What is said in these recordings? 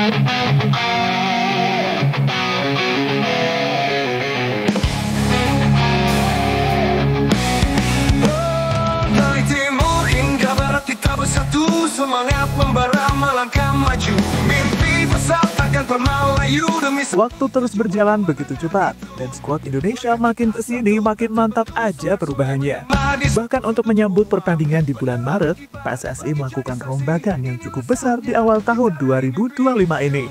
Dari timur hingga barat kita bersatu, semangat membara melangkah maju. Mimpi besar takkan pernah layu demi. Waktu terus berjalan begitu cepat, dan skuad Indonesia makin kesini makin mantap aja perubahannya. Bahkan untuk menyambut pertandingan di bulan Maret, PSSI melakukan perombakan yang cukup besar di awal tahun 2025 ini.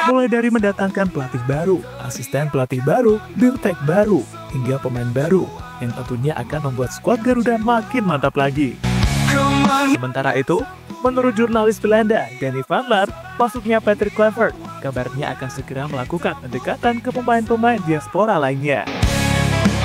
Mulai dari mendatangkan pelatih baru, asisten pelatih baru, dirtek baru, hingga pemain baru, yang tentunya akan membuat skuad Garuda makin mantap lagi. Sementara itu, menurut jurnalis Belanda, Danny van Laar, masuknya Patrick Kluivert kabarnya akan segera melakukan pendekatan ke pemain-pemain diaspora lainnya.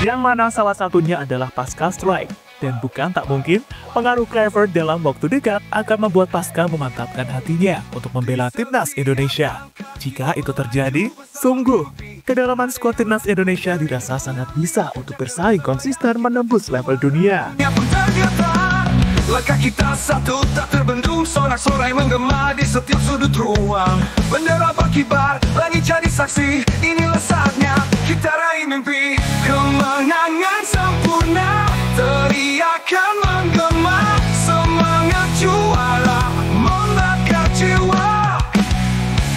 Yang mana salah satunya adalah Pascal Struijk. Dan bukan tak mungkin, pengaruh Kluivert dalam waktu dekat akan membuat Pascal memantapkan hatinya untuk membela timnas Indonesia. Jika itu terjadi, sungguh, kedalaman skuad timnas Indonesia dirasa sangat bisa untuk bersaing konsisten menembus level dunia. Langkah kita satu tak terbendung, sorak-sorai menggema di setiap sudut ruang. Bendera berkibar, langit jadi saksi, inilah saatnya kita raih mimpi. Kemenangan sempurna, teriakan menggema, semangat juara membakar jiwa.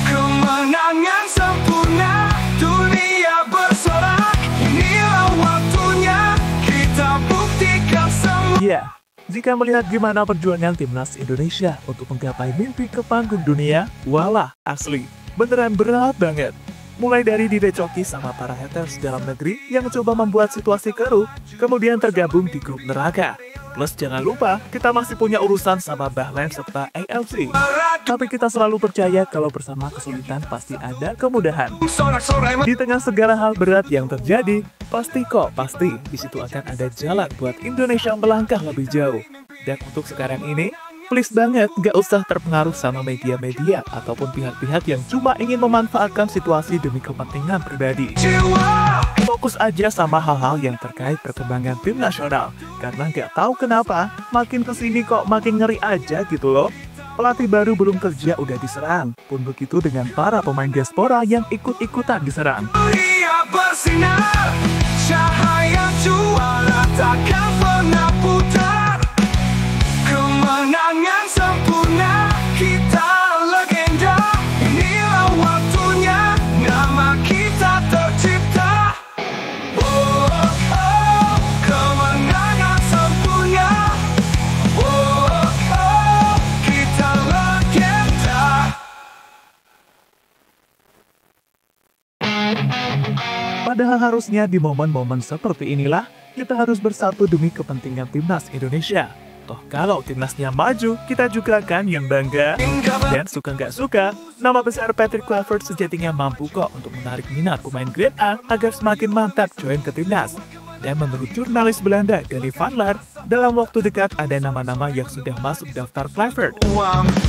Kemenangan sempurna, dunia bersorak, inilah waktunya kita buktikan semua. Jika melihat gimana perjuangan timnas Indonesia untuk menggapai mimpi ke panggung dunia, walah asli, beneran berat banget. Mulai dari didecoki sama para haters dalam negeri yang coba membuat situasi keruh, kemudian tergabung di grup neraka. Plus jangan lupa, kita masih punya urusan sama Bahrain serta AFC. Tapi kita selalu percaya kalau bersama kesulitan pasti ada kemudahan. Di tengah segala hal berat yang terjadi, pasti di situ akan ada jalan buat Indonesia melangkah lebih jauh. Dan untuk sekarang ini, please banget gak usah terpengaruh sama media-media ataupun pihak-pihak yang cuma ingin memanfaatkan situasi demi kepentingan pribadi. Fokus aja sama hal-hal yang terkait perkembangan tim nasional. Karena gak tahu kenapa, makin kesini kok makin ngeri aja gitu loh. Pelatih baru belum kerja udah diserang. Pun begitu dengan para pemain diaspora yang ikut-ikutan diserang. Bersinar, cahaya juara takkan pernah putar. Kemenangan sempurna, kita legenda. Inilah waktunya, nama kita tercipta. Oh, oh, oh, kemenangan sempurna. Oh, oh, kita legenda. Padahal harusnya di momen-momen seperti inilah, kita harus bersatu demi kepentingan timnas Indonesia. Toh kalau timnasnya maju, kita juga kan yang bangga. Dan suka nggak suka, nama besar Patrick Kluivert sejatinya mampu kok untuk menarik minat pemain grade A agar semakin mantap join ke timnas. Dan menurut jurnalis Belanda Danny van Laar, dalam waktu dekat ada nama-nama yang sudah masuk daftar Kluivert.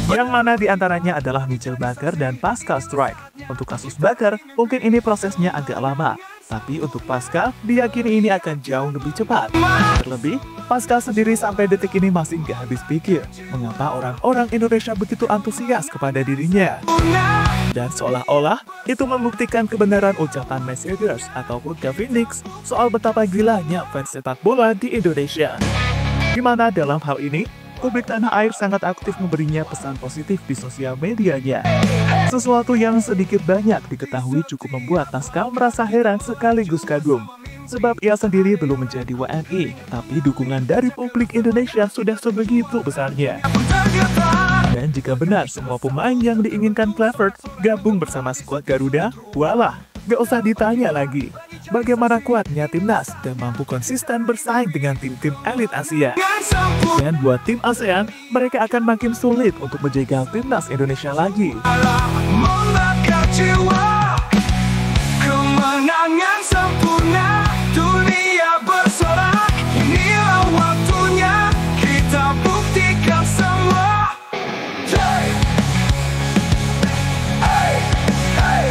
Yang mana diantaranya adalah Michel Bakker dan Pascal Struijk. Untuk kasus Bakker, mungkin ini prosesnya agak lama. Tapi untuk Pascal, diyakini ini akan jauh lebih cepat. Terlebih, Pascal sendiri sampai detik ini masih nggak habis pikir mengapa orang-orang Indonesia begitu antusias kepada dirinya. Dan seolah-olah itu membuktikan kebenaran ucapan messengers ataupun Kevin Nix soal betapa gilanya fans sepak bola di Indonesia. Dimana dalam hal ini, publik tanah air sangat aktif memberinya pesan positif di sosial medianya. Sesuatu yang sedikit banyak diketahui cukup membuat Pascal merasa heran sekaligus kagum. Sebab ia sendiri belum menjadi WNI, tapi dukungan dari publik Indonesia sudah sebegitu besarnya. Dan jika benar semua pemain yang diinginkan Kluivert gabung bersama skuad Garuda, walah, gak usah ditanya lagi. Bagaimana kuatnya timnas dan mampu konsisten bersaing dengan tim-tim elit Asia. Dan buat tim ASEAN, mereka akan makin sulit untuk menjegal timnas Indonesia lagi. Kemenangan sempurna, dunia bersorak. Inilah waktunya kita buktikan semua. Hey, hey, hey.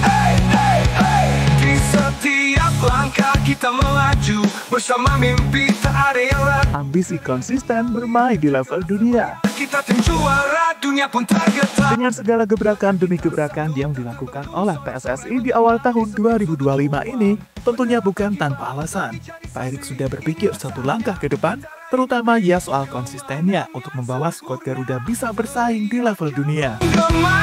Hey, hey, hey. Di setiap langkah kita melaju. Bersama mimpi tak ada yang lain. Ambisi konsisten bermain di level dunia. Kita tim juara, dunia pun tergetar. Dengan segala gebrakan demi gebrakan yang dilakukan oleh PSSI di awal tahun 2025 ini, tentunya bukan tanpa alasan. Pak Erik sudah berpikir satu langkah ke depan, terutama ya soal konsistennya untuk membawa skuad Garuda bisa bersaing di level dunia.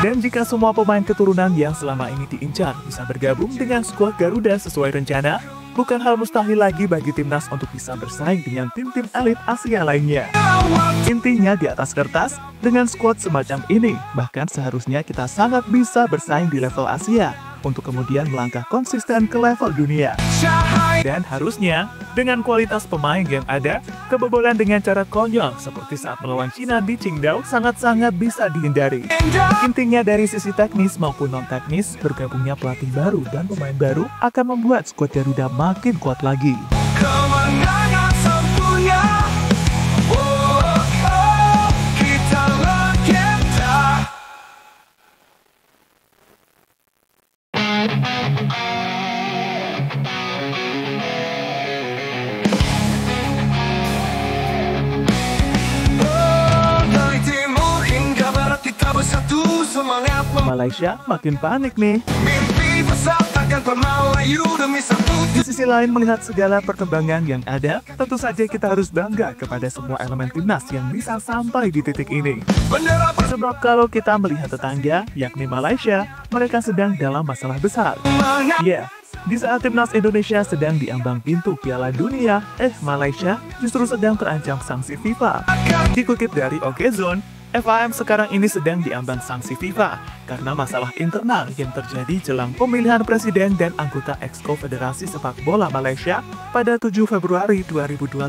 Dan jika semua pemain keturunan yang selama ini diincar bisa bergabung dengan skuad Garuda sesuai rencana, bukan hal mustahil lagi bagi timnas untuk bisa bersaing dengan tim-tim elit Asia lainnya. Intinya di atas kertas, dengan skuad semacam ini, bahkan seharusnya kita sangat bisa bersaing di level Asia, untuk kemudian melangkah konsisten ke level dunia. Dan harusnya, dengan kualitas pemain yang ada, kebobolan dengan cara konyol seperti saat melawan Cina di Qingdao sangat-sangat bisa dihindari. Intinya dari sisi teknis maupun non-teknis, bergabungnya pelatih baru dan pemain baru akan membuat skuad Garuda makin kuat lagi. Kemenangan sempurna. Kita legenda. Dari timur hingga barat kita bersatu, semangat Malaysia makin panik nih. mimpi besar takkan pernah layu demi satu. Di sisi lain, melihat segala perkembangan yang ada, tentu saja kita harus bangga kepada semua elemen timnas yang bisa sampai di titik ini. Bendera Sebab kalau kita melihat tetangga, yakni Malaysia, mereka sedang dalam masalah besar. bersemangat. Ya, di saat timnas Indonesia sedang diambang pintu Piala Dunia, Malaysia justru sedang terancam sanksi FIFA. Dikutip dari Okezone, FAM sekarang ini sedang diambang sanksi FIFA karena masalah internal yang terjadi jelang pemilihan presiden dan anggota Exco Federasi Sepak Bola Malaysia pada 7 Februari 2025.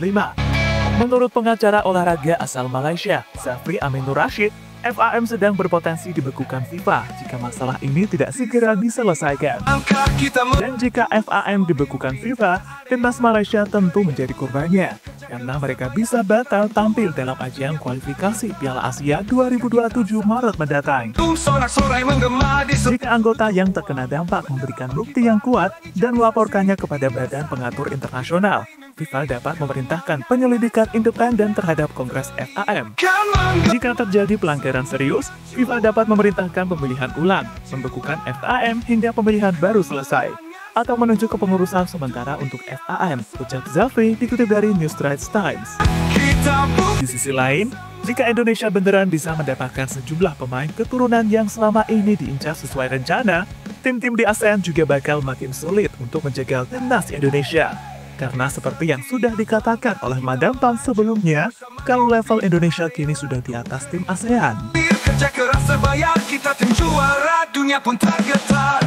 Menurut pengacara olahraga asal Malaysia, Zafri Aminur Rashid, FAM sedang berpotensi dibekukan FIFA jika masalah ini tidak segera diselesaikan. Angka kita Dan jika FAM dibekukan FIFA, timnas Malaysia tentu menjadi korbannya, karena mereka bisa batal tampil dalam ajang kualifikasi Piala Asia 2027 Maret mendatang. menghitung sorak-sorai menggema di Jika anggota yang terkena dampak memberikan bukti yang kuat dan melaporkannya kepada Badan Pengatur Internasional, FIFA dapat memerintahkan penyelidikan independen terhadap Kongres FAM. Jika terjadi pelanggaran serius, FIFA dapat memerintahkan pemilihan ulang, membekukan FAM hingga pemilihan baru selesai, atau menunjuk kepengurusan sementara untuk FAM, ucap Zafri dikutip dari New Straits Times. kita Di sisi lain, jika Indonesia beneran bisa mendapatkan sejumlah pemain keturunan yang selama ini diincar sesuai rencana, tim-tim di ASEAN juga bakal makin sulit untuk menjegal timnas Indonesia. Karena seperti yang sudah dikatakan oleh Madam Pan sebelumnya, kalau level Indonesia kini sudah di atas tim ASEAN. kerja keras sebaya kita tim juara, dunia pun tergetar.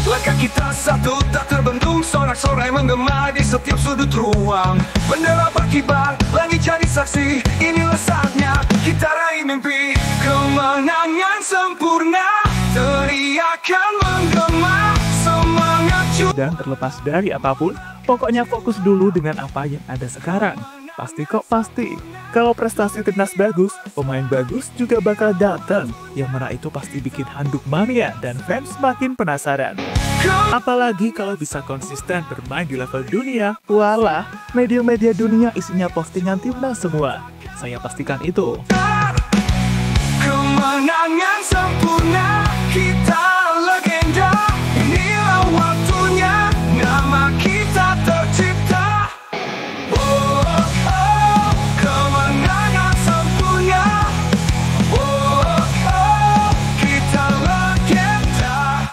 Langkah kita satu tak terbendung, sorak-sorai menggema di setiap sudut ruang. Bendera berkibar, langit jadi saksi, inilah saatnya kita raih mimpi. Kemenangan sempurna, teriakan menggema, semangat juara. Dan terlepas dari apapun, pokoknya fokus dulu dengan apa yang ada sekarang. Pasti kok pasti. Kalau prestasi timnas bagus, pemain bagus juga bakal datang. Yang mana itu pasti bikin handuk mania dan fans makin penasaran. Apalagi kalau bisa konsisten bermain di level dunia, walah, media-media dunia isinya postingan timnas semua. Saya pastikan itu. Kemenangan sempurna, kita legenda. Inilah waktunya, nama kita tercipta. Kemenangan sempurna. Kita legenda.